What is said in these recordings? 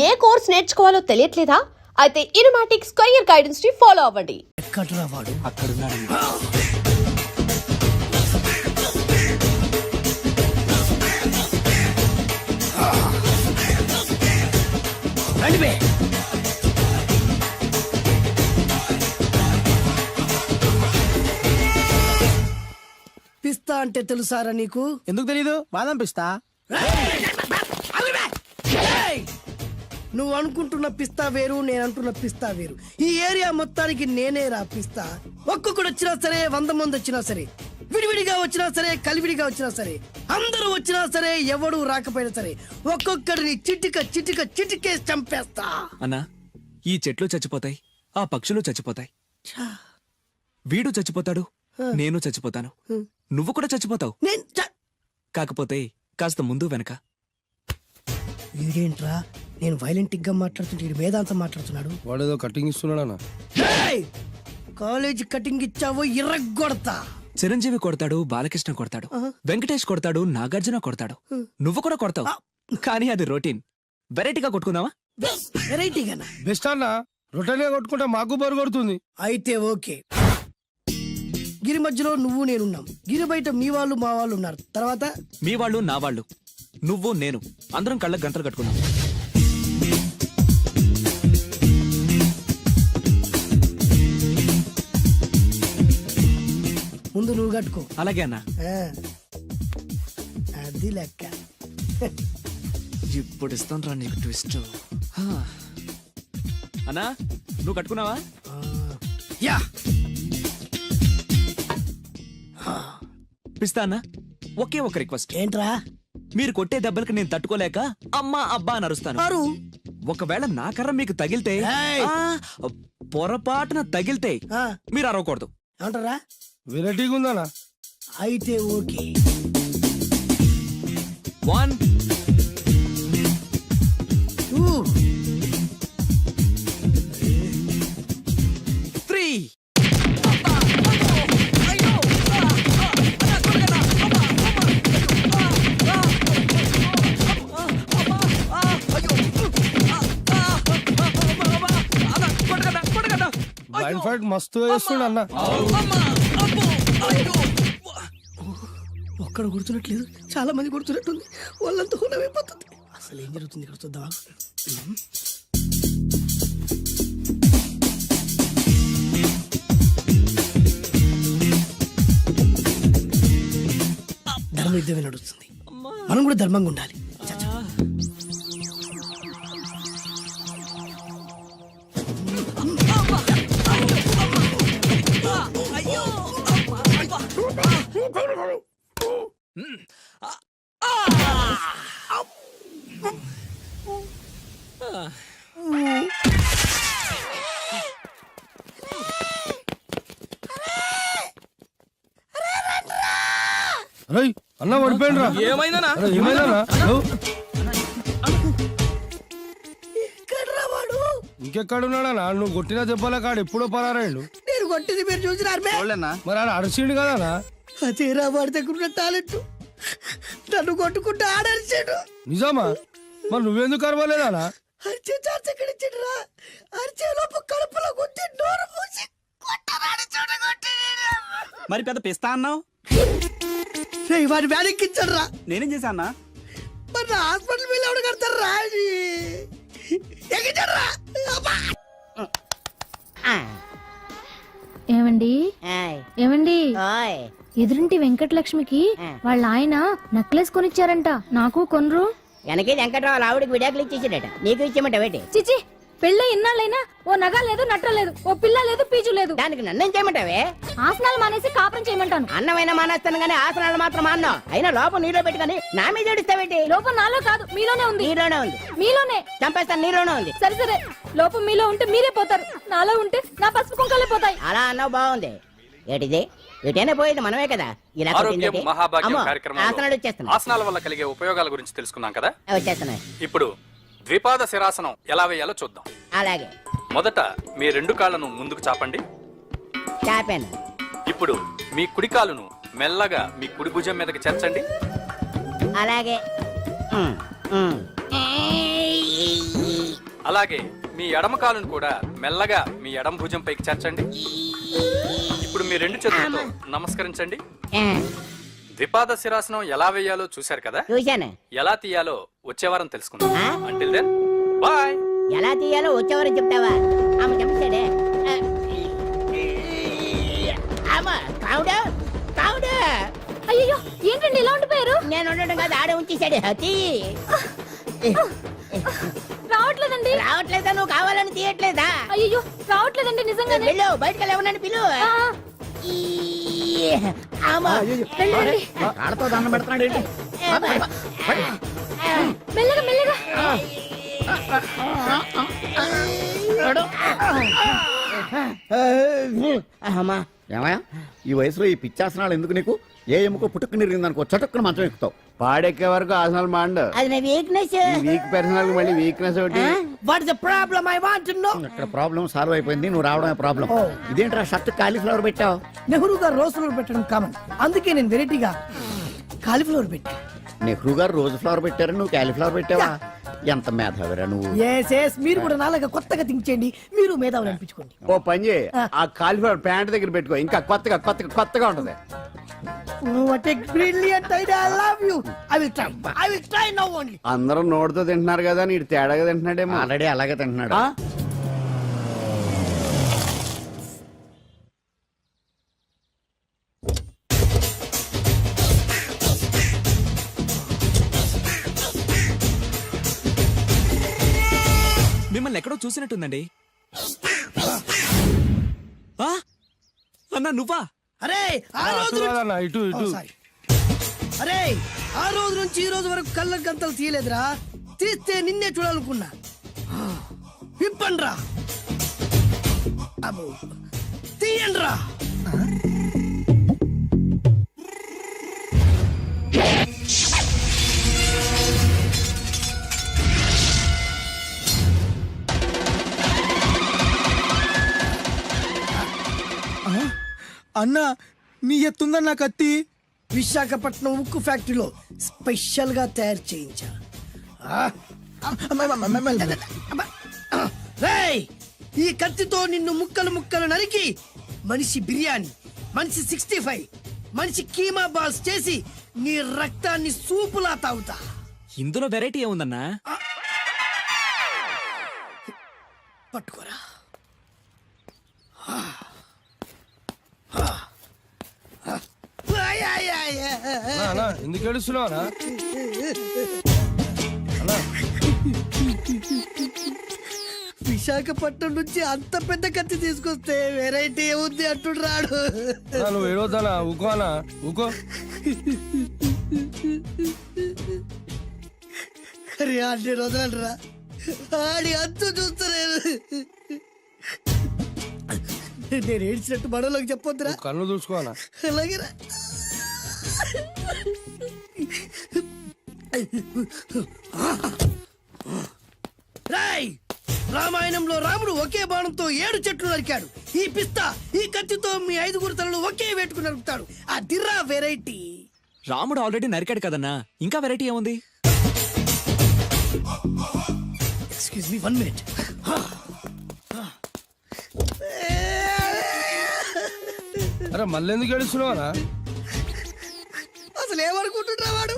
ఏ course నేర్చుకోవాలో తెలియట్లేదా? అయితే ఇనుమాటిక్ square guidance ని follow అవ్వండి. ఎక్కడరా వాడు? అక్కడున్నాడు. రండి. పిస్తా అంటే తెలుసారా నీకు? ఎందుకు తెలీదు? బాదం పిస్తా. నువ్వు అనుకుంటున్న పిస్తా వేరు, నేను అంటున్న పిస్తా వేరు. ఈ ఏరియా మొత్తానికి నేనే రా పిస్తా. ఒక్కొక్కడు వచ్చినా సరే, 100 మంది వచ్చినా సరే, విడివిడిగా వచ్చినా సరే, కలివిడిగా వచ్చినా సరే, అందరూ వచ్చినా సరే, ఎవడు రాకపోయినా సరే, ఒక్కొక్కడిని చిటికేసి చంపేస్తా. అన్నా, ఈ చెట్లు చచ్చిపోతాయి, ఆ పక్షులు చచ్చిపోతాయి, వీడు చచ్చిపోతాడు, నేను చచ్చిపోతాను, నువ్వు కూడా చచ్చిపోతావు. కాకపోతే కాస్త ముందు వెనక. వీడేంట్రా నేను వైలెంటిక్ గా మాట్లాడుతుంటే వేదాంతం మాట్లాడుతున్నాడు. వాడేదో కటింగ్ ఇస్తున్నాడా? కాలేజ్ కటింగ్ ఇచ్చావో ఇర్రగొడతా. చిరంజీవి కొడతాడు, బాలకృష్ణ కొడతాడు, వెంకటేష్ కొడతాడు, నాగార్జున కొడతాడు, నువ్వు కూడా కొడతావు. కానీ అది రొటీన్. వెరైటీగా కొట్టుకుందావా? వెరైటీగానా? బెస్ట్ అన్న. రొటీన్ గా కొట్టుకుంటే మాకు బరు కొడుతుంది. అయితే ఓకే. గిరి మధ్యలో నువ్వు నేనున్నాం. గిరి బయట మీ వాళ్ళు మా వాళ్ళు ఉన్నారు. తర్వాత మీ వాళ్ళు నా వాళ్ళు, నువ్వు నేను, అందరం కళ్ళకు గంటలు కట్టుకున్నాం. ముందు నువ్వు కట్టుకో. అలాగే అన్నా. అది లెక్క. ఇప్పుడు ఇస్తాను రా నీకు ట్విస్ట్. అన్నా, నువ్వు కట్టుకున్నావా? యా. పిస్తా అన్నా, ఒకే ఒక రిక్వెస్ట్. ఏంట్రా? మీరు కొట్టే దెబ్బలకి నేను తట్టుకోలేక అమ్మా అబ్బా అని అరుస్తాను. ఒకవేళ నా కర్ర మీకు తగిలితే, పొరపాటున తగిలితే మీరు అరవకూడదు. ఏమంటారా? వెరైటీగా ఉందనా? అయితే ఓకే. 1 2 3. బ్లైండ్ ఫైట్ మస్తు వేస్తుండ అన్న. ఒక్కడ గుర్తున్నట్లేదు, చాలా మంది గుర్తున్నట్టుంది. వాళ్ళంతా హులమైపోతుంది. అసలు ఏం జరుగుతుంది ఇక్కడ చూద్దామా? ధర్మ యుద్ధమే నడుస్తుంది. మనం కూడా ధర్మంగా ఉండాలి. అన్న పడిపోయిండ్రా. ఏమైందనా? ఇంకెక్కడున్నాడా? నువ్వు కొట్టిన దెబ్బల కాడు ఎప్పుడో పరారాడు. నేను కొట్టింది మీరు చూసినారు. మరి ఆడ అరిసిండు కదా? అదేరా వాడి దగ్గర ఉన్న టాలెంట్. నన్ను కొట్టుకుంటూ ఆడరిచాడు. నిజమా? మరి నువ్వెందుకు అరవలేదా? అరిచే ఛాన్స్ ఎక్కడ ఇచ్చాడురా? అరిచే లోపు కడుపులో కొట్టి నోరు మూసి కొట్టరాడు చూడ కొట్టి. మరి పెద్ద పిస్తా అన్నావు? వాడి వ్యాధికిచ్చాడు రా. నేనేం చేశా అన్నా? మరి నా హాస్పిటల్ బిల్ ఎవడు కడతారు రా? ఎగిచాడు రా. ఏమండి ఏమండి, ఎదురింటి వెంకటలక్ష్మికి వాళ్ళ ఆయన నెక్లెస్ కొనిచ్చారంట. నాకు కొనరు? వెనకే వెంకటరావు ఆవిడకి విడాకులు ఇచ్చేసాడట. నీకు ఇచ్చేమంట వేటి? చిచి, పెళ్ళ ఇన్నాళ్ళైనా ఓ నగ లేదు, నట్ట లేదు, ఓ పిల్ల లేదు, పీచు లేదు. దానికి నన్నేం చేయమంటావే? ఆసనాలు మానేసి కాపురం చేయమంటాను. అన్నమైనా మానేస్తాను గానీ ఆసనాలు మాత్రం మానో. అయినా లోపం నీలో పెట్టుకుని నా మీద ఏడుస్తావేటి? లోపం నాలో కాదు, మీలోనే ఉంది. నీలోనే ఉంది. మీలోనే చంపేస్తాను. నీలోనే ఉంది. సరే సరే, లోపం మీలో ఉంటే మీరే పోతారు, నాలో ఉంటే నా పసుపు కుంకాలే పోతాయి. అలా అన్నావు, బాగుంది. ఏటిది? ఎటైనా పోయేది మనమే కదా. ఇలా ఆరోగ్యం మహాభాగ్యం కార్యక్రమంలో ఆసనాలు వచ్చేస్తున్నాయి. ఆసనాల వల్ల కలిగే ఉపయోగాల గురించి తెలుసుకున్నాం కదా. వచ్చేస్తున్నాయి. ఇప్పుడు ద్విపాద శిరాసనం ఎలా వేయాలో చూద్దాం. అలాగే. మొదట మీ 2 కాళ్ళను ముందుకు చాపండి. చాపాను. ఇప్పుడు మీ కుడి కాలును మెల్లగా మీ కుడి భుజం మీదకి చేర్చండి. అలాగే. అలాగే మీ ఎడమ కాలును కూడా మెల్లగా మీ ఎడమ భుజం పైకి చేర్చండి. ఇప్పుడు మీ రెండు చేతులతో నమస్కరించండి. ద్విపాద శిరాసనం ఎలా వేయాలో చూశారు కదా, చూశాను. ఎలా తీయాలో వచ్చే వారం తెలుసుకుందాం. Until then bye. ఎలా తీయాలో వచ్చేవారు చెప్తావా? ఆమె చెప్తాడే. కావుడు అయ్యో ఏంటండి ఇలా ఉండిపోయారు? నేను ఉండడం కాదు, ఆడే ఉంచేశాడు. రావట్లేదండి. రావట్లేదా? నువ్వు కావాలని తీయట్లేదా? అయ్యో రావట్లేదండి నిజంగానే. వెళ్ళు, బయటకు వెళ్ళవనని పిలు. ఆ, వెళ్ళండి. ఆడతో దండం పెడుతున్నాడు ఏంటి? మెల్లగా మెల్లగా. అమ్మా, ఏమయ్యా ఈ వయసులో ఈ పిచ్చాసనాలు ఎందుకు నీకు? ఏ ఎముకో పుట్టుకుని నిరిగిందనుకో చటుక్కున మంచం ఎక్కుతావు. పాడెక్కే వరకు ఆసనాలు మాండు. అది నా వీక్నెస్. వీక్ పర్సనల్ మళ్ళీ వీక్నెస్ ఒకటి. What is the problem I want to know. ఇక్కడ ప్రాబ్లం సాల్వ్ అయిపోయింది, నువ్వు రావడమే ప్రాబ్లం. ఇదేంట్రా షర్ట్ కాలీఫ్లవర్ పెట్టావు? నెహ్రూ గారు రోజ్ ఫ్లవర్ పెట్టడం కామన్, అందుకే నేను వెరైటీగా కాలీఫ్లవర్ పెట్టా. నెహ్రూ గారు రోజు ఫ్లవర్ పెట్టారు, నువ్వు కాలీఫ్లవర్ పెట్టావా? ఎంత మేధావిరా నువ్వు. మీరు కూడా నాలాగా కొత్తగా థింక్ చేయండి, మీరు మేధావులు అనిపించుకోండి. ఓ పని చేయి, ఆ కాలిఫ్లవర్ ప్యాంట్ దగ్గర పెట్టుకో, ఇంకా కొత్తగా ఉంటది. What a brilliant idea, I love you. I will try now only. అందరూ నోటితో తింటున్నారు కదా, నీడు తేడాగా తింటున్నాడేమో. ఆల్రెడీ అలాగే తింటున్నాడు. ఆ? మిమ్మల్ని ఎక్కడో చూసినట్టుందండి. ఆ? అన్నా నువ్వా? అరే ఆ రోజు కాదన్నా, ఇటు ఇటు. అరే ఆ రోజు నుంచి ఈ రోజు వరకు కళ్ళ గంతలు తీయలేదురా, తీస్తే నిన్నే చూడాలనుకున్నా. విప్పండ్రా, అబ్బో తీయండ్రా. అన్నా నీ ఎత్తుందన్న కత్తి. విశాఖపట్నం ఉక్కు ఫ్యాక్టరీలో స్పెషల్ గా తయారు చేయించా. రేయ్, ఈ కత్తితో నిన్ను ముక్కలు ముక్కలు నరికి మనిషి బిర్యానీ, మనిషి 65, మనిషి కీమా బాల్స్ చేసి నీ రక్తాన్ని సూపులా తాగుతా. ఇందులో వెరైటీ ఏముందన్నా? పట్టుకోరా. అన్నా ఎందుకు ఏడుస్తున్నావా? విశాఖపట్నం నుంచి అంత పెద్ద కత్తి తీసుకొస్తే వెరైటీ ఏముంది అంటుడు రాడు. నువ్వు ఏడవద్దానా, ఊకో అన్నా ఊకో. అరే అన్ని రోజులరా, ఆడి అంతు చూస్తలేదు. నేను ఏడ్చినట్టు బడలోకి చెప్పొద్దురా. కళ్ళు చూసుకోనా? అలాగేరా. రాయ్, రామాయణంలో రాముడు ఒకే బాణంతో 7 చెట్లు నరికాడు. ఈ పిస్తా ఈ కత్తితో మీ 5 తలలు ఒకే వేటుకు నరుకుతాడు. ఆ దిర్రా వెరైటీ. రాముడు ఆల్రెడీ నరికాడు కదన్నా, ఇంకా వెరైటీ ఏముంది? Excuse me 1 minute. అరే మళ్ళీ ఎందుకు ఏడుస్తున్నావా? అసలు ఏమనుకుంటున్నా వాడు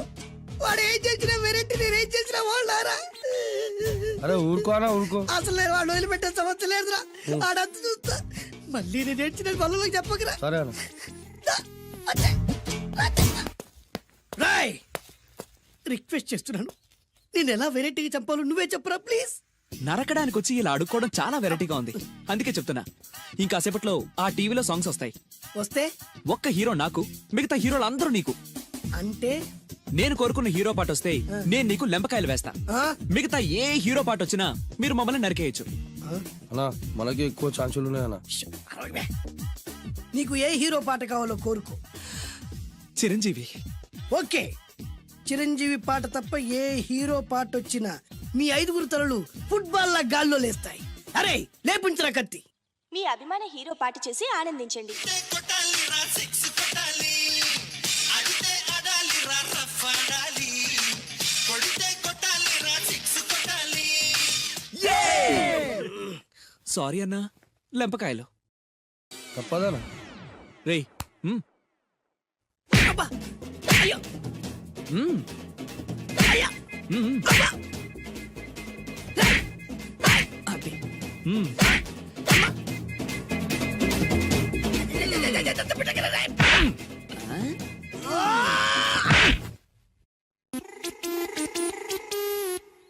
ఏం చేసినా వెరైటీ, నేనేం చేసినా వాళ్ళారా. అరే ఊరుకోనా ఊరుకో. అసలు నేను వాడు వదిలిపెట్టే సమస్య లేదురా. ఆడంతా చూస్తా. మళ్ళీ నేను ఏడ్చిన పనులకు చెప్పకరా. సరే అన్న. రాయ్, రిక్వెస్ట్ చేస్తున్నాను, నేను ఎలా వెరైటీగా చంపాలో నువ్వే చెప్పురా ప్లీజ్. నరకడానికి వచ్చి ఇలా అడుక్కోవడం చాలా వెరైటీగా ఉంది, అందుకే చెప్తున్నా. ఇంకాసేపట్లో ఆ టీవీలో సాంగ్స్ వస్తాయి. వస్తే ఒక్క హీరో నాకు, మిగతా హీరోలు అందరూ నీకు. అంటే నేను కోరుకున్న హీరో పాట వస్తే నేను నీకు లెంపకాయలు వేస్తా. ఆ? మిగతా ఏ హీరో పాట వచ్చినా మీరు మమ్మల్ని నరికేయచ్చు. అన్నా మనకి ఎక్కువ ఛాన్సులు ఉన్నాయన్నా. నీకు ఏ హీరో పాట కావాలో కోరుకో. చిరంజీవి. ఓకే, చిరంజీవి పాట తప్ప ఏ హీరో పాట వచ్చినా మీ 5 తలలు ఫుట్బాల్ లా గాల్లో లేస్తాయి. అరే లేపుంచరా కత్తి. మీ అభిమాన హీరో పాట చేసి ఆనందించండి. సారీ అన్నా లెంపకాయలు తప్పదనా? రేయ్ మ్, అబ్బా! అయ్యో! మ్, అయ్యా! మ్, అది. మ్.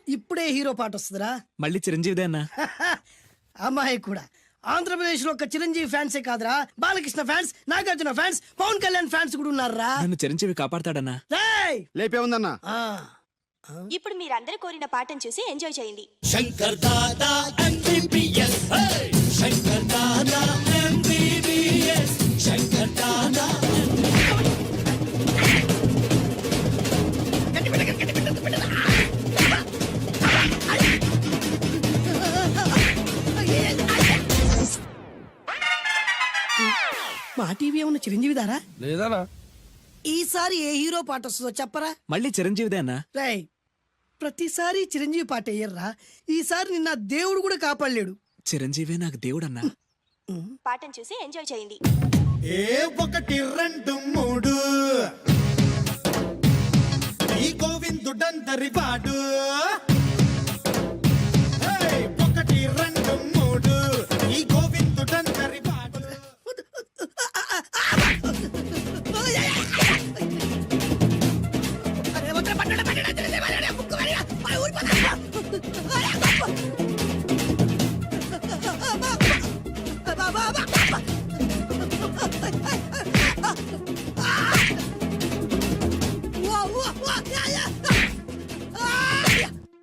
ఇప్పుడే హీరో పాట వస్తుందిరా. మళ్ళీ చిరంజీవిదే అన్నా. అమ్మాయి కూడా ఆంధ్రప్రదేశ్ లో ఒక చిరంజీవి ఫ్యాన్సే కాదురా, Balakrishna fans, Nagarjuna fans, Pawan Kalyan fans కూడా ఉన్నారా. నన్ను చిరంజీవి కాపాడతాడన్నా. రేయ్! లేపే ఉందన్నా. ఆ, ఇప్పుడు మీరందరూ కోరిన పాటను చూసి ఎంజాయ్ చేయండి. మా టీవీ ఏమన్నా చిరంజీవి దారా? లేదనా? ఈసారి ఏ హీరో పాట వస్తుందో చెప్పరా. మళ్ళీ చిరంజీవిదే అన్నా. రేయ్, ప్రతిసారి చిరంజీవి పాట వేయర్రా. ఈసారి నిన్న దేవుడు కూడా కాపాడలేడు. చిరంజీవే నాకు దేవుడన్నా. పాటను చూసి ఎంజాయ్ చేయండి. ఏ 1 2 3 ఈ గోవిందుడందరి వాడు. 1 2 3 ఈ గోవిందుడందరి వాడు.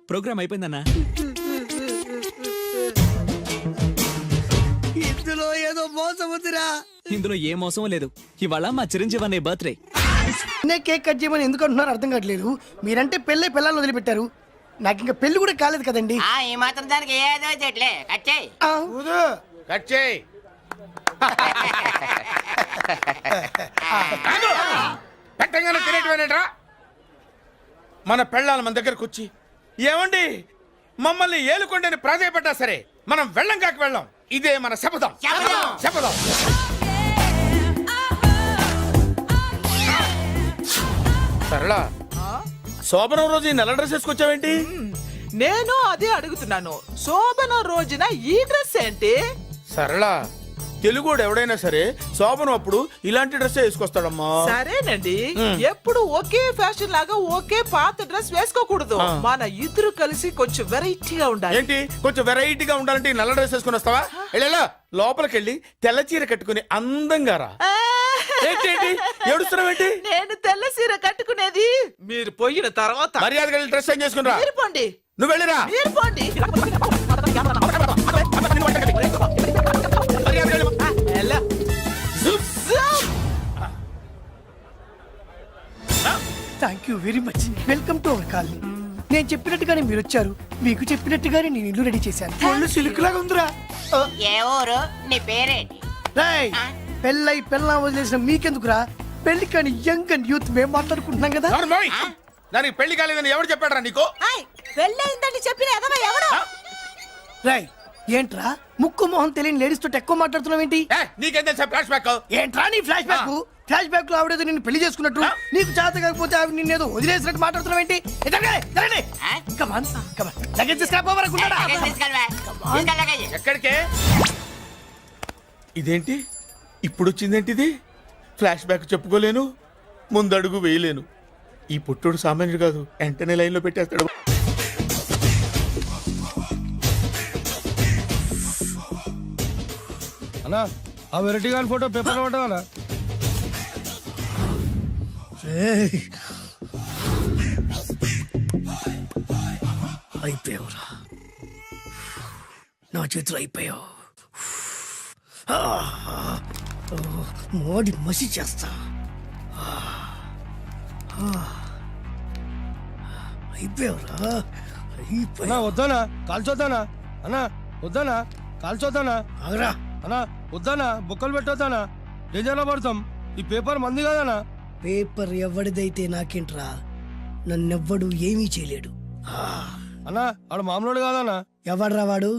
ప్రోగ్రామ్ అయిపోయిందన్నా. ఇందులో ఏదో మోసం ఉందిరా. ఇందులో ఏ మోసం లేదు. ఇవాళ మా చిరంజీవి అనే బర్త్డే. నేను కేక్ కట్ చేయమని ఎందుకు అంటున్నారు అర్థం కావట్లేదు. మీరంటే పెళ్ళై పిల్లల్ని వదిలిపెట్టారు, నాకు ఇంకా పెళ్లి కూడా కాలేదు కదండి. ఈ మాత్రం దానికి ఏదో చెట్లే కచ్చాయి. ఆ, కట్ చేయి. పెట్టంగానే తినేటివేనేట్రా? మన పెళ్ళాలి మన దగ్గరకు వచ్చి ఏమండి మమ్మల్ని ఏలుకొండని ప్రాధాయపడ్డా సరే మనం వెళ్ళం కాక వెళ్ళం. ఇదే మన శపథం. శపథం. సరళా, శోభనం రోజు ఈ నల్ల డ్రెస్ వేసుకొచ్చావేంటి? నేను అదే అడుగుతున్నాను. శోభన రోజున ఈ డ్రెస్ ఏంటి? సరళా, తెలుగుడు ఎవడైనా సరే శోభనం అప్పుడు ఇలాంటి డ్రెస్ వేసుకొస్తాడమ్మా. సరేనండి, ఎప్పుడు ఒకే ఫ్యాషన్ లాగా ఒకే పాత డ్రెస్ వేసుకోకూడదు. మన ఇద్దరు కలిసి కొంచెం వెరైటీగా ఉండాలి. ఏంటి కొంచెం వెరైటీగా ఉండాలంటే ఈ నల్ల డ్రెస్ వేసుకుని వస్తావా? వెళ్ళా లోపలికి వెళ్ళి తెల్ల చీర కట్టుకుని అందంగా రా. ఏంటి ఏడుస్తున్నావేంటి? నేను తెల్ల సీర కట్టుకునేది మీరు పోయిన తర్వాత. మర్యాదగా వెళ్ళి డ్రెస్ చేంజ్ చేసుకుని రా. మీరు పోండి, నువ్వు వెళ్ళిరా. మీరు పోండి. మర్యాదగా వెళ్ళు. ఎలా? Thank you very much. Welcome to our colony. నేను చెప్పినట్టుగానే మీరు వచ్చారు, మీకు చెప్పినట్టుగానే నేను ఇల్లు రెడీ చేశాను. ఒళ్ళు సిల్క్ లాగా ఉందిరా. ఏ ఊరు? నీ పేరేంటి? రేయ్, పెళ్ళై పెళ్ళం వదిలేసిన మీకెందుకురా? పెళ్లి కాని యంగ్ అండ్ యూత్ మేము మాట్లాడుకుంటున్నాం కదా. అవును మోయ్. దానికి పెళ్లి కాలేదని ఎవరు చెప్పాడరా నీకు? పెళ్ళయిందని చెప్పిన ఎదవ ఎవడు? రేయ్, ఏంట్రా ముక్కు మొహం తెలియని లేడీస్ తోటి ఎక్కువ మాట్లాడుతున్నావు ఏంటి? నీకేం తెలుసా ఫ్లాష్ బ్యాక్? ఏంట్రా నీ ఫ్లాష్ బ్యాక్? ఫ్లాష్ బ్యాక్ లో ఆవిడేదో నిన్ను పెళ్లి చేసుకున్నట్టు, నీకు చేత కాకపోతే ఆవిడ నిన్నేదో వదిలేసినట్టు మాట్లాడుతున్నావు ఏంటి? ఎక్కడికే? ఇదేంటి ఇప్పుడు వచ్చిందేంటి? ఇది ఫ్లాష్ బ్యాక్ చెప్పుకోలేను, ముందడుగు వేయలేను. ఈ పుట్టుడు సామాన్యుడు కాదు, వెంటనే లైన్ లో పెట్టేస్తాడు. అన్నా ఆ వెరైటీ గాని ఫోటో పేపర్ పడ్డా? అయిపోయావురా, నా చేతులు అయిపోయావు. మోడి మసి చేస్తా. అయిపోయావురా, అన్నా వద్దానా కాల్చొద్దానా? అన్నా వద్దానా కాల్చొద్దానా? ఆగరా. అన్నా వద్దానా బుక్కలు పెట్టొద్దానా? డేంజర్లో పడతాం. ఈ పేపర్ మంది కాదనా? పేపర్ ఎవడిదైతే నాకేంట్రా, నన్నెవ్వడు ఏమీ చేయలేడు. అన్నా ఆడు మామూలు కాదన్నా. ఎవడ్రా వాడు?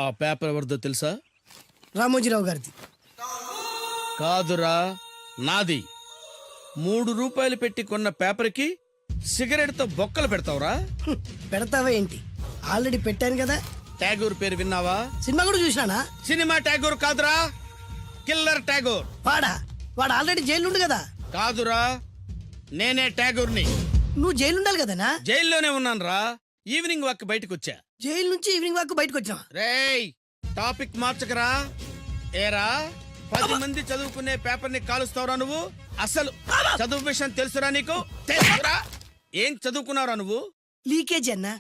ఆ పేపర్ ఎవరిదో తెలుసా? రామోజీరావు గారిది. కాదురా, నాది. 3 రూపాయలు పెట్టి కొన్న పేపర్కి సిగరెట్తో బొక్కలు పెడతావురా? పెడతావా ఏంటి? ఆల్రెడీ పెట్టాను కదా. ట్యాగూర్ పేరు విన్నావా? సినిమా కూడా చూసినానా? సినిమా ట్యాగూర్ కాదురా, కిల్లర్ ట్యాగూర్. వాడు ఆల్రెడీ జైలు ఉండు కదా. కాదురా, నేనే ట్యాగూర్ని. నువ్వు జైలు ఉండాలి కదనా? జైల్లోనే ఉన్నాను రా. ఈవినింగ్ వాక్ బయటకు వచ్చా. జైలు నుంచి ఈవినింగ్ వాక్ బయటకు వచ్చినా. రేయ్, టాపిక్ మార్చకరా. ఏరా, 10 మంది చదువుకునే పేపర్ ని కాలుస్తావురా నువ్వు? అసలు చదువు విషయం తెలుసురా నీకు? తెలుసురా? ఏం చదువుకున్నావురా నువ్వు? లీకేజీ అన్నా.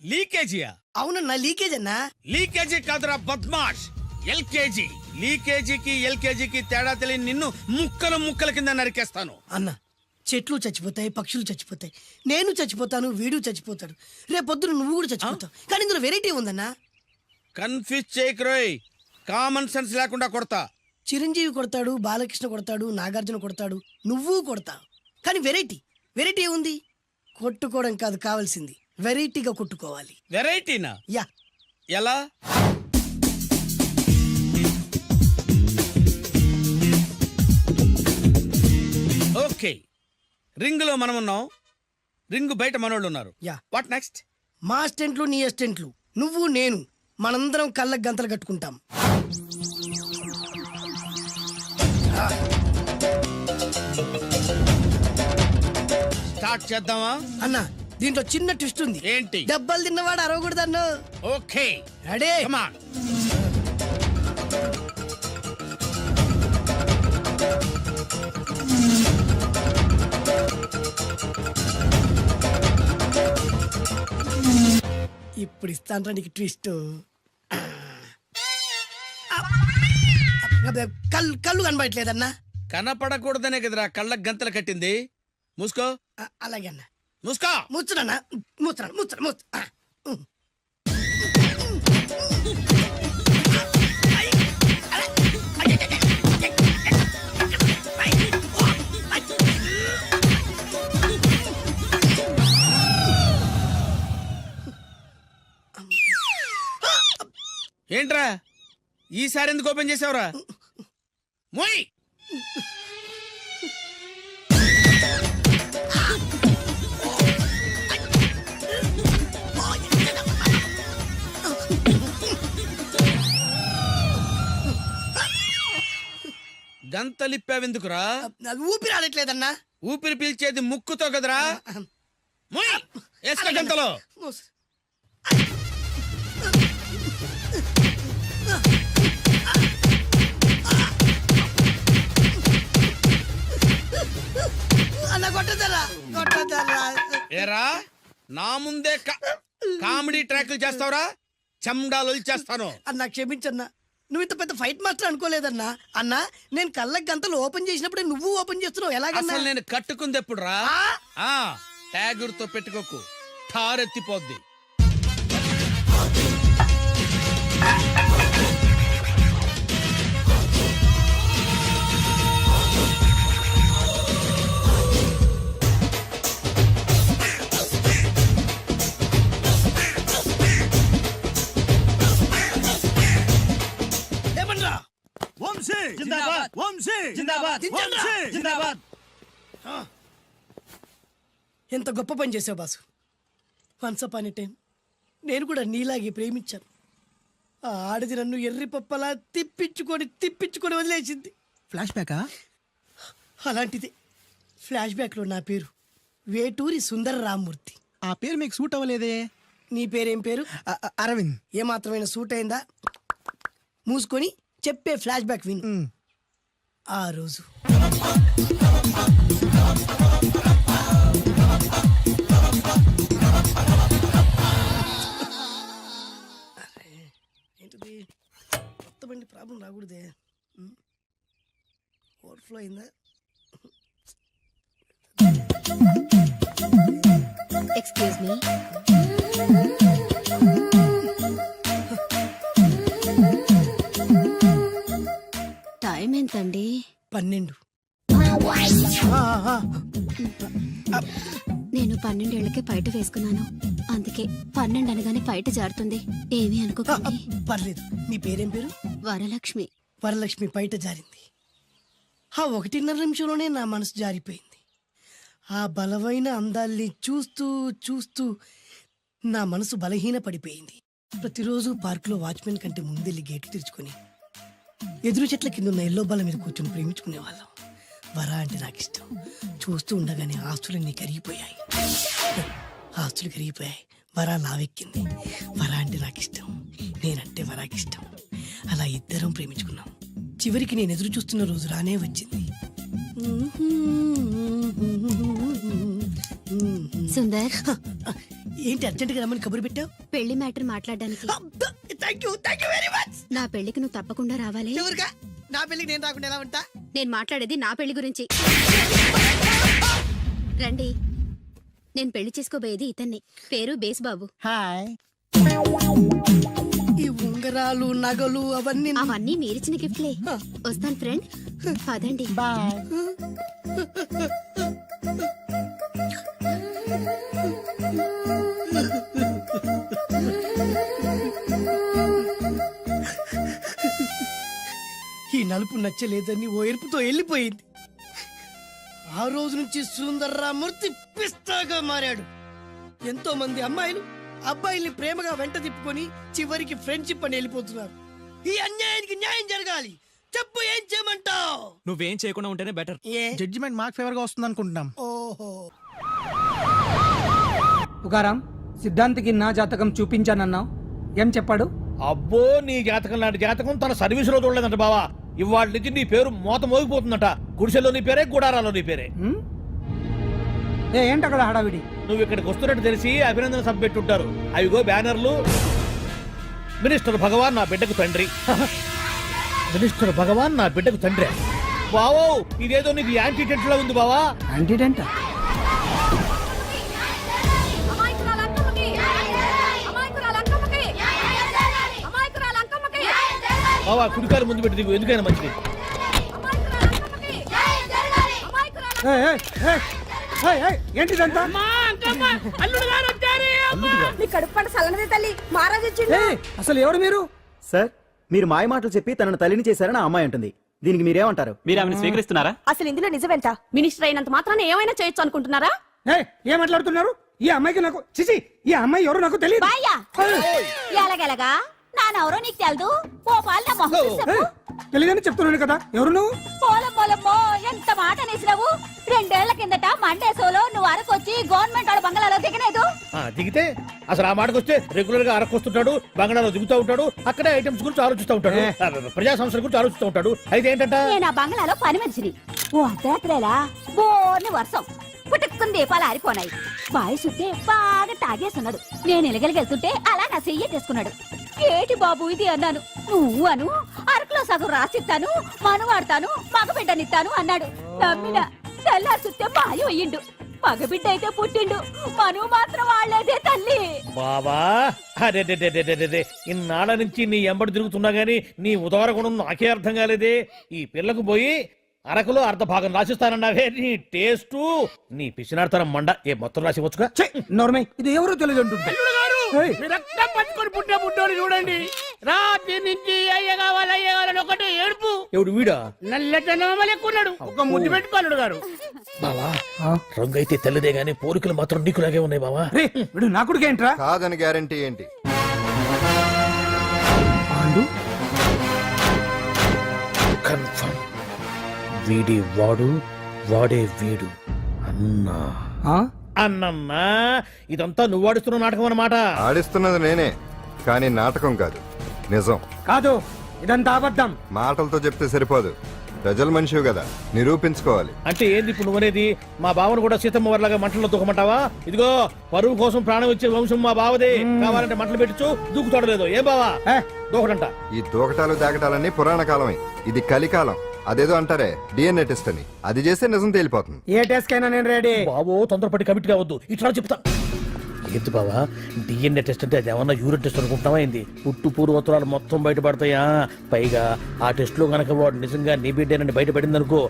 లీకేజీయా? అవునన్నా, లీకేజ్ అన్నా. లీకేజీ కాదురా బద్మాష్, ఎల్కేజీ. లీకేజీకి ఎల్కేజీకి తేడా తెలియని నిన్ను ముక్కలు ముక్కల కింద నరికేస్తాను. అన్నా, చెట్లు చచ్చిపోతాయి, పక్షులు చచ్చిపోతాయి, నేను చచ్చిపోతాను, వీడు చచ్చిపోతాడు, రేపొద్దున నువ్వు కూడా చచ్చిపోతావు. కానీ ఇందులో వెరైటీ ఉందన్నా. కన్ఫ్యూజ్ చేయకురోయ్, కామన్ సెన్స్ లేకుండా కొడతా. చిరంజీవి కొడతాడు, బాలకృష్ణ కొడతాడు, నాగార్జున కొడతాడు, నువ్వు కొడతావు. కానీ వెరైటీ ఉంది. కొట్టుకోవడం కాదు కావాల్సింది, వెరైటీగా కొట్టుకోవాలి. వెరైటీనా? యా. ఎలా? ఓకే, రింగ్ లో మనం ఉన్నాం, రింగ్ బయట మనోళ్ళు ఉన్నారు. యా. What next? మా అసిస్టెంట్లు, నీ అసిస్టెంట్లు, నువ్వు నేను, మనందరం కళ్ళకు గంతలు కట్టుకుంటాం. స్టార్ట్ చేద్దామా? అన్నా, దీంట్లో చిన్న ట్విస్ట్ ఉంది. ఏంటి? దెబ్బలు తిన్నవాడు అరవకూడదన్ను. Okay, ready? Come on. ఇప్పుడు ఇస్తాను నీకు ట్విస్ట్. కళ్ళు కనబడట్లేదన్నా. కనపడకూడదనే కదరా కళ్ళకు గంతలు కట్టింది. మూసుకో. అలాగే అన్న. మూసుకో. ముచ్చునన్నా, ముచ్చు. ఏంట్రా ఈసారి ఎందుకు ఓపెన్ చేసావురా? మోయ్. గంతలిప్పావెందుకురా? ఊపిరి ఆడట్లేదన్నా. ఊపిరి పీల్చేది ముక్కుతో కదరా. మోయ్, వేసుకో గంతలో. అన్న కొట్టదరా. ఏరా, నా ముందే కామెడీ ట్రాక్లు చేస్తావురా? చెమ్డాలు చేస్తాను. అన్నా క్షమించన్నా, నువ్వు ఇంత పెద్ద ఫైట్ మాస్టర్ అనుకోలేదన్నా. అన్నా, నేను కళ్ళకి గంతలు ఓపెన్ చేసినప్పుడే నువ్వు ఓపెన్ చేస్తున్నావు. ఎలాగన్నా? అసలు నేను కట్టుకుంది ఎప్పుడు రా? ట్యాగూర్తో పెట్టుకోకు, ఠారెత్తిపోద్ది. ఎంత గొప్ప పని చేసావు boss. Once upon a time నేను కూడా నీలాగే ప్రేమించాను. ఆ ఆడది నన్ను ఎర్రి పప్పలా తిప్పించుకొని వదిలేసింది. ఫ్లాష్ బ్యాకా? అలాంటిది ఫ్లాష్ బ్యాక్ లో నా పేరు వేటూరి సుందర రామ్మూర్తి. ఆ పేరు మీకు సూట్ అవ్వలేదే. నీ పేరేం పేరు? అరవింద్. ఏమాత్రమైన సూట్ అయిందా? మూసుకొని చెప్పే ఫ్లాష్ బ్యాక్ విను. ఆ రోజు ఏంటిది? కొత్త బండి ప్రాబ్లం రాకూడదే. ఓవర్ఫ్లో అయిందా? Excuse me. టైం ఎంతండి? 12. నేను 12 ఏళ్లకే పైట వేసుకున్నాను. అందుకే 12 అనగానే పైట జారుతుంది. ఏమీ అనుకోకండి. పర్లేదు. మీ పేరేం పేరు? వరలక్ష్మి. వరలక్ష్మి పైట జారింది. ఆ 1.5 నిమిషంలోనే నా మనసు జారిపోయింది. ఆ బలమైన అందాల్ని చూస్తూ చూస్తూ నా మనసు బలహీన పడిపోయింది. ప్రతిరోజు పార్కులో వాచ్మెన్ కంటే ముందెళ్ళి గేట్లు తెరుచుకొని ఎదురు చెట్ల కింద ఉన్న ఎల్లో బాల మీద కూర్చొని ప్రేమించుకునేవాళ్ళం. వరా అంటే నాకు ఇష్టం. చూస్తూ ఉండగానే ఆస్తులన్నీ కరిగిపోయాయి. ఆస్తులు కరిగిపోయాయి. వరా లావెక్కింది. వరా అంటే నాకు ఇష్టం. నేనంటే వరాకి ఇష్టం. అలా ఇద్దరం ప్రేమించుకున్నాం. చివరికి నేను ఎదురు చూస్తున్న రోజు రానే వచ్చింది. సుందర్, ఏంటి అర్జెంటుగా రమ్మని కబురు పెట్టావు? పెళ్లి మ్యాటర్ మాట్లాడడానికి. Thank you very much. నా పెళ్లికి నువ్వు తప్పకుండా రావాలి. ఎవరుగా? నా పెళ్లికి నేను రాకుండా ఎలా ఉంటా? నేను మాట్లాడేది నా పెళ్లి గురించి. రండి. నేను పెళ్లి చేసుకోబోయేది ఇతన్ని. పేరు బేస్బాబు. హాయ్. ఈ ఉంగరాలు నగలు అవన్నీ అవన్నీ మీరిచ్చిన గిఫ్ట్లే. వస్తాను ఫ్రెండ్. పదండి. బాయ్. ఈ నలుపు నచ్చలేదని ఓ ఎరుపుతో వెళ్ళిపోయింది. ఆ రోజు నుంచి సుందర్రామూర్తి పిస్తాగా మారాడు. ఎంతో మంది అమ్మాయిలు అబ్బాయిల్ని ప్రేమగా వెంట తిప్పుకొని చివరికి ఫ్రెండ్షిప్ అని వెళ్ళిపోతున్నారు. ఈ అన్యాయానికి న్యాయం జరగాలి. చెప్పు, ఏం చేయమంటావు? నువ్వేం చేయకుండా ఉంటేనే బెటర్. జడ్జిమెంట్ మాకు ఫేవర్ గా వస్తుంది అనుకుంటున్నాం. ఓహో, తుకారాం, సిద్ధాంతికి నా జాతకం చూపించానన్నావు. ఏం చెప్పాడు? అబ్బో, నీ జాతకం లాంటి జాతకం తన సర్వీస్ లో చూడలేదంట బావా. ఇవాళ నుంచి నీ పేరు మోత మోగిపోతుందట. గుడిసెలో నీ పేరే, గుడారాలో నీ పేరే. ఏంటి అక్కడ హడావిడి? నువ్వు ఇక్కడికి వస్తున్నట్టు తెలిసి అభినందన సభ పెట్టుంటారు. అవిగో బ్యానర్లు. మినిస్టర్ భగవాన్ నా బిడ్డకు తండ్రి. మినిస్టర్ భగవాన్ నా బిడ్డకు తండ్రి. బావో, ఇదేదో నీకు యాంటీ టెంట్ లో ఉంది బావా. యాంటీడెంట్? బావా, కుడికారు ముందు పెట్టి దిగు, ఎందుకైనా మంచిది. ఏంటిదంతా? అసలు ఎవరు మీరు? సార్, మీరు మాయ మాటలు చెప్పి తనను తల్లిని చేశారని ఆ అమ్మాయి అంటుంది. దీనికి మీరేమంటారు? మీరు ఆమెను స్వీకరిస్తున్నారా? అసలు ఇందులో నిజమేంట? మినిస్టర్ అయినంత మాత్రాన ఏమైనా చేయొచ్చు అనుకుంటున్నారా? ఏం మాట్లాడుతున్నారు? ఈ అమ్మాయికి నాకు చిచి, ఈ అమ్మాయి ఎవరు నాకు తెలియదు. ఎలాగెలగా నానెవరో నీకు తెలదు. ఓ పాల మొహం చెప్పు. తెలియదని చెప్తున్నాను కదా. ఎవరు నువ్వు? పోలమ్మో, ఎంత మాట అనేసినావు. 2 ఏళ్ల కిందట మండేసోలో నువ్వు అరకొచ్చి గవర్నమెంట్ వాళ్ళ బంగ్లాలో దిగలేదు. దిగితే అసలు ఆ మాటకు వస్తే రెగ్యులర్ గా అరకొస్తుంటాడు, బంగాళాలో దిగుతూ ఉంటాడు, అక్కడే ఐటమ్స్ గురించి ఆలోచిస్తూ ఉంటాడు, ప్రజా సంస్థల గురించి ఆలోచిస్తూ ఉంటాడు. అయితే ఏంటంట, నేను ఆ బంగ్లాలో పని మనిషిని. ఓ అర్ధరాత్రేలా బోర్ని వర్షం పుట్టుకుని దీపాలు ఆరిపోనాయి. బాయ్ చుట్టే బాగా తాగేస్తున్నాడు. నేను ఎలగలిగెళ్తుంటే అలా నా చెయ్యి తీసుకున్నాడు. ఏటి బాబు ఇది అన్నాను. నువ్వు అను, అరకులో సగం రాసిస్తాను, మనువాడతాను, మగబిడ్డనిస్తాను అన్నాడు. నమ్మిన తెల్లారి చుట్టే మాయం అయ్యిండు. మగబిడ్డ అయితే పుట్టిండు, మనువు మాత్రం వాళ్ళేదే తల్లి. బాబా అరే ఇన్నాళ్ళ నుంచి నీ ఎంబడి తిరుగుతున్నా గానీ నీ ఉదార గుణం నాకే అర్థం కాలేదే. ఈ పిల్లకు పోయి అరకులో అర్ధ భాగం రాసిస్తానన్నావే. నీ టేస్టు, నీ పిచ్చినాడతనం మండ. ఏ మొత్తం రాసి వచ్చుగా. నోర్మై, ఇది ఎవరు తెలియదు అంటుంది. పట్టుకొని పుట్టే పుట్టోడు చూడండి. రాత్రి నుంచి అయ్య కావాలని ఒకటి ఏడుపు. ఎవడు వీడా? నల్లెక్కున్నాడు. ఒక ముద్దు పెట్టుకోలేడు గారు. బావా, రంగు అయితే తెల్లదే గానీ పోలికలు మాత్రం నీకులాగే ఉన్నాయి బావా. వీడు నా కొడుకు ఏంట్రా? కాదని గ్యారంటీ ఏంటి? కన్ఫర్మ్. వీడి వాడు, వాడే వీడు. అన్నా అన్నమ్మా, ఇదంతా నువ్వు ఆడిస్తున్న నాటకం అన్నమాట. ఆడిస్తున్నది నేనే, కానీ నాటకం కాదు, నిజం. కాదు, ఇదంతా అబద్ధం. మాటలతో చెప్తే సరిపోదు, ప్రజల మనిషివి కదా, నిరూపించుకోవాలి. అంటే ఏంది ఇప్పుడు నువ్వనేది? మా బావను కూడా సీతమ్మ వారిలాగా మంటల్లో దూకమంటావా? ఇదిగో, పరువు కోసం ప్రాణం ఇచ్చే వంశం మా బావదే. కావాలంటే మంటలు పెట్టచ్చు, దూకుతాడలేదు. ఏ బావా దూకడంట. ఈ దూకటాలు దాకటాలన్నీ పురాణ కాలమే, ఇది కలికాలం. అదేదో అంటారే డిఎన్ఏ టెస్ట్ అని, అది చేస్తే నిజం తేలిపోతుంది. ఏ టెస్ట్ కైనా నేను రెడీ. బాబో, తొందరపడి కమిట్ కావద్దు, ఇట్లా చెప్తా. ఏంటి బావా, డిఎన్ఏ టెస్ట్ అంటే అది ఏమన్నా యూరిన్ టెస్ట్ అనుకుంటున్నావా ఏంది? పుట్టు పూర్వోత్తరాలు మొత్తం బయటపడతాయా? పైగా ఆ టెస్ట్ లో గనక వాడు నిజంగా నీ బిడ్డేనని బయటపడింది అనుకో,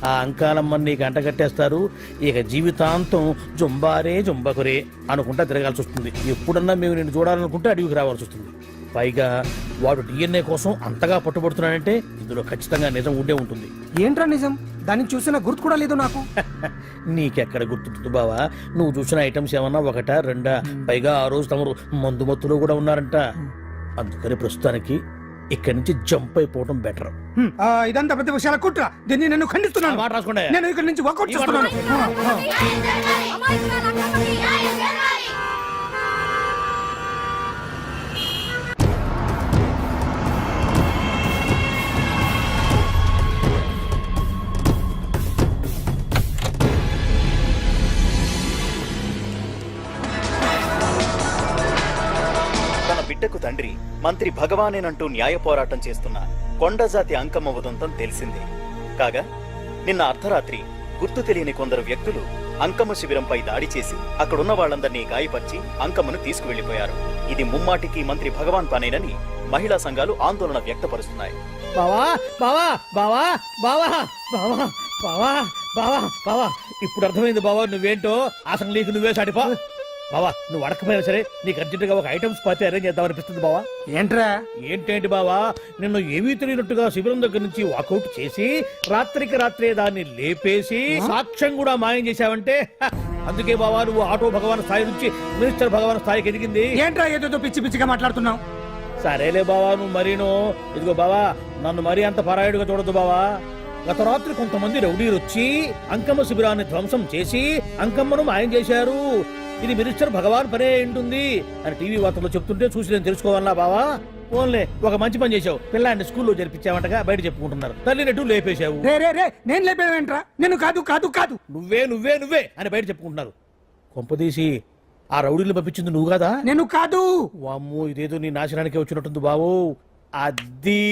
ఆ అంకాలమ్మని నీకు అంటగట్టేస్తారు. ఇక జీవితాంతం జుంబారే జుంబకురే అనుకుంటా తిరగాల్సి వస్తుంది. ఎప్పుడన్నా మేము నిన్ను చూడాలనుకుంటే అడవికి రావాల్సి వస్తుంది. పైగా వాడు DNA కోసం అంతగా పట్టుబడుతున్నాడంటే ఇందులో ఖచ్చితంగా నిజం ఉండే ఉంటుంది. ఏంట్రా నిజం? దాన్ని చూసిన గుర్తు కూడా లేదు నాకు. నీకెక్కడ గుర్తుంటుంది బావా? నువ్వు చూసిన ఐటమ్స్ ఏమన్నా ఒకటా రెండా? పైగా ఆ రోజు తమరు మందు మత్తులో కూడా ఉన్నారంట. అందుకని ప్రస్తుతానికి ఇక్కడి నుంచి జంప్ అయిపోవడం బెటర్. ఇదంతా పెద్ద విషయాల కుట్ర. దీన్ని నేను ఖండిస్తున్నాను. మాట రాసుకోండి. నేను ఇక్కడ నుంచి వర్కౌట్ చేస్తున్నాను. తన బిడ్డకు తండ్రి మంత్రి భగవానేనంటూ న్యాయ పోరాటం చేస్తున్న కొండజాతి అంకమ్మ ఉదంతం తెలిసిందే. కాగా నిన్న అర్ధరాత్రి గుర్తు తెలియని కొందరు వ్యక్తులు అంకమ్మ శిబిరంపై దాడి చేసి అక్కడున్న వాళ్ళందరినీ గాయపరిచి అంకమ్మను తీసుకువెళ్లిపోయారు. ఇది ముమ్మాటికి మంత్రి భగవాన్ పనేనని మహిళా సంఘాలు ఆందోళన వ్యక్తపరుస్తున్నాయి. బావా బావా బావా బావా బావా బావా బావా బావా ఇప్పుడు అర్థమైంది బావా నువ్వేంటో. అసలు నీకు నువ్వే సాటిపా. బావా నువ్వు అడకపోయినా సరే నీకు అర్జెంటుగా ఒక ఐటమ్స్ పార్టీ అరేంజ్ చేద్దామనిపిస్తుంది బావా. ఏంట్రా? ఏంటేంటి బావా, నిన్ను ఏమీ తెలియనట్టుగా శిబిరం దగ్గర నుంచి వాకౌట్ చేసి రాత్రికి రాత్రే దాన్ని లేపేసి సాక్ష్యం కూడా మాయం చేశావంటే అందుకే బావా నువ్వు ఆటో భగవాన్ స్థాయి నుంచి మినిస్టర్ భగవాన్ స్థాయికి ఎదిగింది. ఏంట్రా ఏదో పిచ్చి పిచ్చిగా మాట్లాడుతున్నావు? సరేలే బావా నువ్వు మరీను. ఇదిగో బావా నన్ను మరీ అంత పరాయుడుగా చూడద్దు బావా. గత రాత్రి కొంతమంది రౌడీలు వచ్చి అంకమ్మ శిబిరాన్ని ధ్వంసం చేసి అంకమ్మను మాయం చేశారు. ఇది మినిస్టర్ భగవాన్ పనే ఉంటుంది అని టీవీ వార్తల్లో చెప్తుంటే చూసి నేను తెలుసుకోవాలా బావా. ఓన్లే ఒక మంచి పని చేశావు. పిల్లాన్ని స్కూల్లో జరిపించావంటగా బయట చెప్పుకుంటున్నారు. తల్లి నెట్టు లేపేశావు. నేను లేపేవేంట్రా? నేను కాదు కాదు కాదు నువ్వే నువ్వే నువ్వే అని బయట చెప్పుకుంటున్నారు. కొంపదీసి ఆ రౌడీలు పంపించింది నువ్వు కదా? నేను కాదు. వామ్మో ఇదేదో నీ నాశనానికి వచ్చినట్టుంది బావు. అది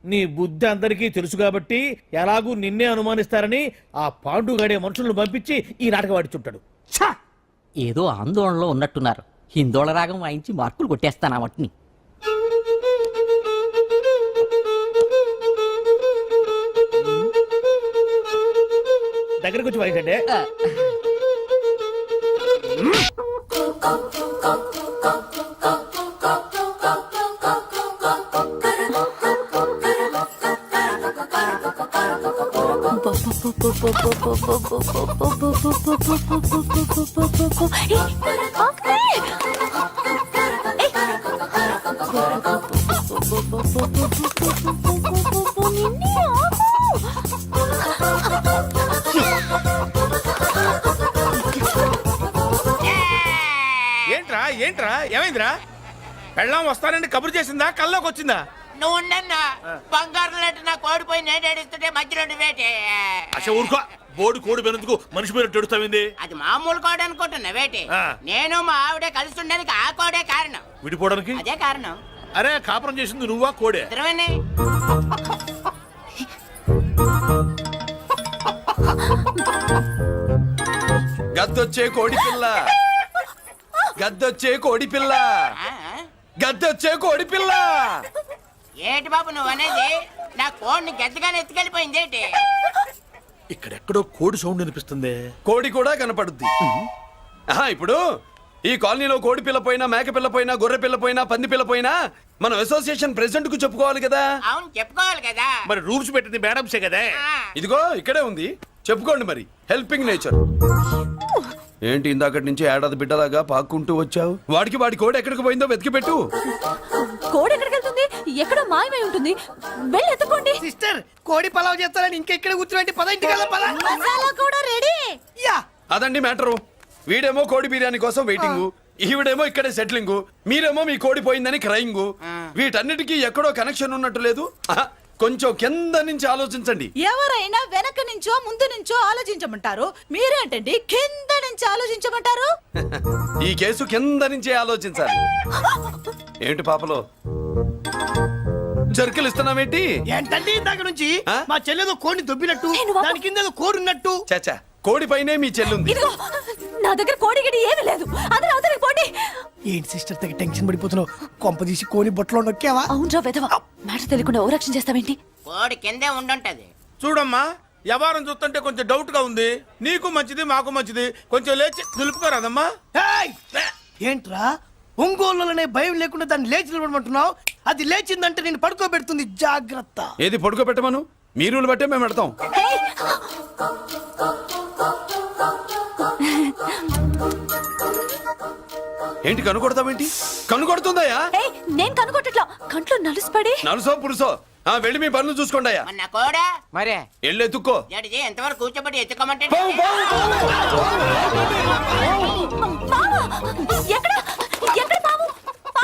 నీ బుద్ధి అందరికీ తెలుసు కాబట్టి ఎలాగూ నిన్నే అనుమానిస్తారని ఆ పాండుగాడే మనుషులను పంపించి ఈ నాటకం ఆడిచుంటాడు. ఏదో ఆందోళనలో ఉన్నట్టున్నారు. హిందోళ రాగం వాయించి మార్కులు కొట్టేస్తాను ఆ మట్టిని. దగ్గరకు వచ్చి వాయించండి. ఏంట్రా ఏంట్రా ఏమైందిరా? పెళ్ళాం వస్తానండి కబురు చేసిందా కల్లోకి వచ్చిందా? నువ్వు ఉండన్నా బంగారం లాంటి నా కోడిపోయి నేను ఏడుస్తుంటే మధ్యలో నువ్వేటే. అసలు ఊరుకో. బోర్డు కోడి పెనందుకు మనిషి మీద తెడుస్తావింది. అది మామూలు కోడి అనుకుంటున్నా వేటి. నేను మా ఆవిడే కలిసి ఉండడానికి ఆ కోడే కారణం. విడిపోవడానికి అదే కారణం. అరే కాపురం చేసింది నువ్వా కోడే? ఇద్దరమేనే. గద్దొచ్చే కోడి పిల్ల, గద్దొచ్చే కోడి పిల్ల, గద్దొచ్చే కోడి పిల్ల. ఏటి బాబు నువ్వు అనేది? నా కోడిని గద్దగానే ఎత్తుకెళ్ళిపోయింది ఏంటి? ఇక్కడెక్కడో కోడి సౌండ్ అనిపిస్తుంది. కోడి కూడా కనపడుద్ది. ఇప్పుడు ఈ కాలనీలో కోడి పిల్ల పోయినా, మేక పిల్ల పోయినా, గొర్రె పిల్ల పోయినా, పంది పిల్ల పోయినా మనం అసోసియేషన్ ప్రెసిడెంట్ కు చెప్పుకోవాలి కదా. అవును చెప్పుకోవాలి కదా. మరి రూల్స్ పెట్టింది మేడమ్సే కదా. ఇదిగో ఇక్కడే ఉంది, చెప్పుకోండి మరి. Helping nature. ఏంటి ఇందాకటి నుంచి ఏడాది బిడ్డలాగా పాక్కుంటూ వచ్చావు? వాడి కోడి ఎక్కడికి పోయిందో వెతికి పెట్టు. కోడి ఎక్కడికి వెళ్తుంది? ఎక్కడో మాయమై ఉంటుంది. వెళ్ళి ఎత్తుకోండి. సిస్టర్ కోడి పలావ్ చేస్తారని ఇంకెక్కడ కూర్చోండి. 10 మసాలా కూడా రెడీ. అదండి మ్యాటరు. వీడేమో కోడి బిర్యానీ కోసం వెయిటింగ్, ఈవిడేమో ఇక్కడే సెటిలింగ్, మీరేమో మీ కోడి పోయిందని క్రయింగ్. వీటన్నిటికీ ఎక్కడో కనెక్షన్ ఉన్నట్టు లేదు. కొంచెం కింద నుంచి ఆలోచించండి. ఎవరైనా వెనక నుంచో ముందు నుంచో ఆలోచించమంటారు, మీరేంటండి కింద నుంచి ఆలోచించమంటారు? ఈ కేసు కింద నుంచే ఆలోచించాలి. ఏంటి పాపలో జర్కలు ఇస్తున్నావేంటి? ఏంటండి ఇందాక నుంచి మా చెల్లెదో కోడిని దొబ్బినట్టు, దాని కింద కోడి ఉన్నట్టు. చాచా కోడి పైనే మీ చెల్లుంది. ఇదిగో నా దగ్గర కోడి గిడి ఏమీ లేదు. అందరూ అవతలికి పోండి. ఏంటి సిస్టర్ తెగ టెన్షన్ పడిపోతున్నావు? కొంపదీసి కోని బొట్టలో నొక్కావా? అవునరా వెధవ. మాట తెలియకుండా ఓ రక్షణ చేస్తావేంటి? కోడి కిందే ఉండుంటది. చూడమ్మా వ్యవహారం చూస్తుంటే కొంచెం డౌట్ గా ఉంది. నీకు మంచిది మాకు మంచిది, కొంచెం లేచి నిలుపుకోరాదమ్మా. ఏయ్! ఏంట్రా ఒంగోలులోనే భయం లేకుండా దాన్ని లేచి నిలబడమంటున్నావు? అది లేచిందంటే నేను పడుకోబెడుతుంది, జాగ్రత్త. ఏది పడుకోబెట్టమను, మీ రూల్ బట్టే మేము పెడతాం. ఏంటి కనుకొడతావేంటి? కనుకొడుతుందయ్యా? నేను కనుగొట్టట్లా, కంట్లో నలుసుపడి. నలుసో పురుసో వెళ్ళి మీ పనులు చూసుకోండి అయ్యా. మరే వెళ్ళి ఎత్తుక్కో. ఎంతవరకు కూర్చోబెట్టి ఎత్తుకోమంటే ఎక్కడ ఎక్కడ పాము?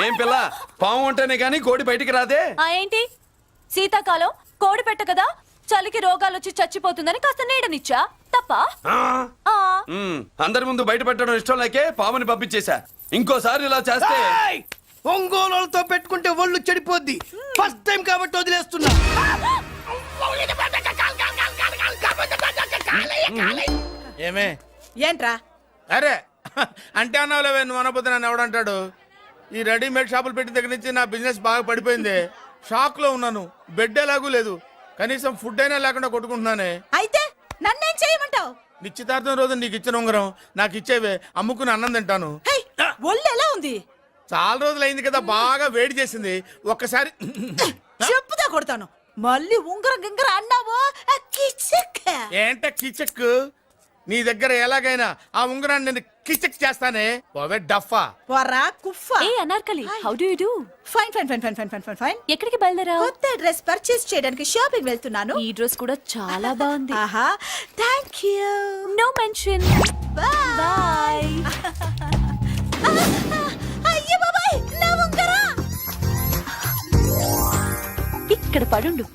ఏం పిల్ల, పాము అంటేనే గాని కోడి బయటికి రాదే. ఏంటి శీతాకాలం కోడి పెట్ట కదా, చలికి రోగాలు వచ్చి చచ్చిపోతుందని కాస్త నీడనిచ్చా, తప్ప? అందరి ముందు బయట పెట్టడం ఇష్టం లేకే పాముని పంపించేశా. ఇంకోసారి ఇలా చేస్తే ఏయ్! ఒంగోలులతో పెట్టుకుంటే ఒళ్ళు చెడిపోద్ది. ఫస్ట్ టైం కాబట్టి వదిలేస్తున్నా. ఏమే ఏంట్రా? అరే అంటే అన్నావులేవే, నువ్వు అనబోతే నన్ను ఎవడంటాడు. ఈ రెడీమేడ్ షాపులు పెట్టిన దగ్గర నుంచి నా బిజినెస్ బాగా పడిపోయింది. షాక్ లో ఉన్నాను, బెడ్ ఎలాగూ లేదు, కనీసం ఫుడ్ అయినా లేకుండా కొట్టుకుంటున్నానే. అయితే నన్నేం చేయమంటావు? నిశ్చితార్థం రోజు నీకు ఇచ్చిన ఉంగరం నాకు ఇచ్చేవే, అమ్ముకుని అన్నం తింటాను. ఒళ్ళు ఎలా ఉంది? చాలా రోజులు అయింది కదా, బాగా వేడి చేసింది. ఒక్కసారి చెప్పుదా కొడతాను. మళ్ళీ ఉంగరం గింగర అన్నావో ఏంట కిచక్, నీ దగ్గర ఎలాగైనా ఆ ఉంగరాన్ని నేను కిచక్ చేస్తానే. పోవే డఫా. వరా కుఫా. ఏ Anarkali, how do you do? Fine fine fine fine fine fine fine fine. ఎక్కడికి బయలుదేరావు? కొత్త డ్రెస్ పర్చేస్ చేయడానికి షాపింగ్ వెళ్తున్నాను. ఈ డ్రెస్ కూడా చాలా బాగుంది. ఆహా, thank you. No mention. Bye. అయ్యో బాబాయ్, నా ఉంగరం ఇక్కడ పడుండు.